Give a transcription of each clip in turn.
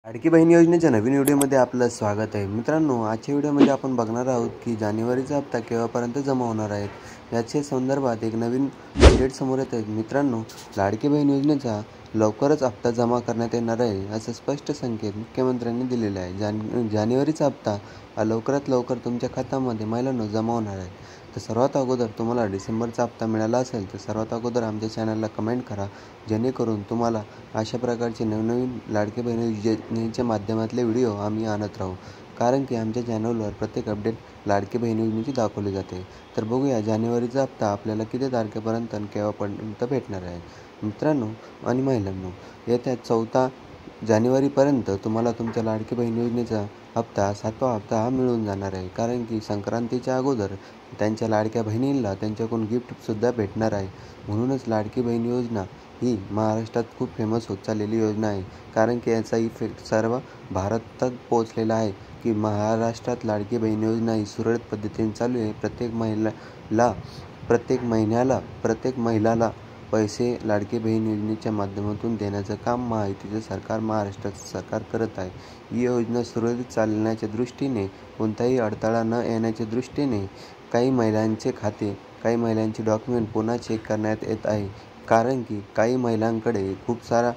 लाडकी बहीण योजनेच्या नवीन व्हिडिओमध्ये आपलं स्वागत आहे. मित्रांनो, आजच्या व्हिडिओमध्ये आपण बघणार आहोत की जानेवारीचा हप्ता केव्हापर्यंत जमा होणार आहे. याच्या संदर्भात एक नवीन अपडेट समोर येत आहे. मित्रांनो, लाडकी बहीण योजनेचा लवकरच हप्ता जमा करण्यात येणार आहे, असं स्पष्ट संकेत मुख्यमंत्र्यांनी दिलेला आहे. जानेवारीचा हप्ता हा लवकरात लवकर तुमच्या खात्यामध्ये महिलांनो जमा होणार आहे. तर सर्वात अगोदर तुम्हाला डिसेंबरचा हप्ता मिळाला असेल तर सर्वात अगोदर आमच्या चॅनलला कमेंट करा, जेणेकरून तुम्हाला अशा प्रकारचे नवनवीन लाडकी बहीण योजनेच्या माध्यमातले व्हिडिओ आम्ही आणत राहू. कारण की आमच्या चॅनलवर प्रत्येक अपडेट लाडकी बहीण योजनेची दाखवली जाते. तर बघूया जानेवारीचा हप्ता आपल्याला किती तारखेपर्यंत आणि केव्हापर्यंत भेटणार आहे. मित्रांनो आणि महिलांनो, येत्या 14 जानेवारीपर्यंत तुम्हाला तुमच्या लाडकी बहीण योजनेचा हप्ता 7वा हप्ता हा मिळून जाणार आहे. कारण की संक्रांतीच्या अगोदर त्यांच्या लाडक्या बहिणींना त्यांच्याकडून गिफ्टसुद्धा भेटणार आहे. म्हणूनच लाडकी बहीण योजना ही महाराष्ट्रात खूप फेमस होत चाललेली योजना आहे. कारण की याचा इफेक्ट सर्व भारतात पोहोचलेला आहे की महाराष्ट्रात लाडकी बहीण योजना ही सुरळीत पद्धतीने चालू आहे. प्रत्येक महिलाला पैसे लाडकी बहीण योजनेच्या माध्यमातून देण्याचं काम महायुतीचं सरकार, महाराष्ट्राचं सरकार करत आहे. ही योजना सुरळीत चालण्याच्या दृष्टीने कोणताही अडथळा न येण्याच्या दृष्टीने काही महिलांचे खाते, काही महिलांचे डॉक्युमेंट पुन्हा चेक करण्यात येत आहे. कारण की काही महिलांकडे खूप सारा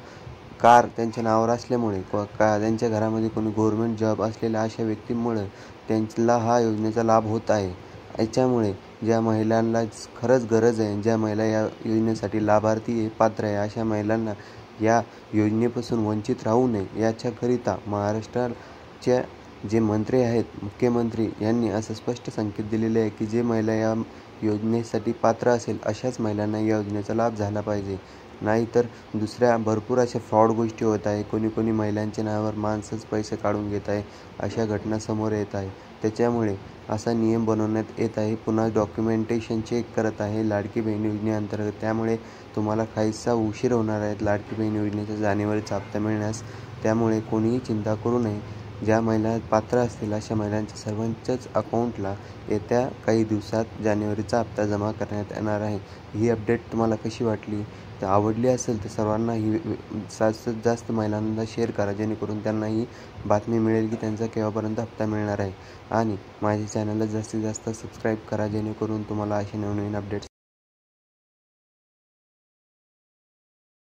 कार त्यांच्या नावावर असल्यामुळे त्यांच्या घरामध्ये कोणी गव्हर्नमेंट जॉब असलेल्या अशा व्यक्तींमुळे त्यांना हा योजनेचा लाभ होत आहे. याच्यामुळे ज्या महिलांना खरंच गरज आहे, ज्या महिला या योजनेसाठी लाभार्थी आहे, पात्र आहे, अशा महिलांना या योजनेपासून वंचित राहू नये याच्याकरिता महाराष्ट्राच्या जे मंत्री आहेत, मुख्यमंत्री यांनी असं स्पष्ट संकेत दिलेले आहे की जे महिला या योजनेसाठी पात्र असेल अशाच महिलांना या योजनेचा लाभ झाला पाहिजे. नाहीतर दुसऱ्या भरपूर अशा फ्रॉड गोष्टी होत आहे. कोणी महिलांच्या नावावर माणसंच पैसे काढून घेत आहे, अशा घटना समोर येत आहे. त्याच्यामुळे असा नियम बनवण्यात येत आहे. पुन्हा डॉक्युमेंटेशन चेक करत आहे लाडकी बहीण योजनेअंतर्गत. त्यामुळे तुम्हाला काहीसा उशीर होणार आहे लाडकी बहीण योजनेचा जानेवारीचा हप्ता मिळण्यास. त्यामुळे कोणीही चिंता करू नये. ज्या महिला पात्र असतील अशा महिलांच्या सर्वांच्याच अकाउंटला येत्या काही दिवसात जानेवारीचा हप्ता जमा करण्यात येणार आहे. ही अपडेट तुम्हाला कशी वाटली? तर आवडली असेल तर सर्वांना ही जास्तीत जास्त महिलांना शेअर करा, जेणेकरून त्यांना ही बातमी मिळेल की त्यांचा केव्हापर्यंत हप्ता मिळणार आहे. आणि माझ्या चॅनलला जास्तीत जास्त सबस्क्राईब करा, जेणेकरून तुम्हाला असे नवनवीन अपडेट्स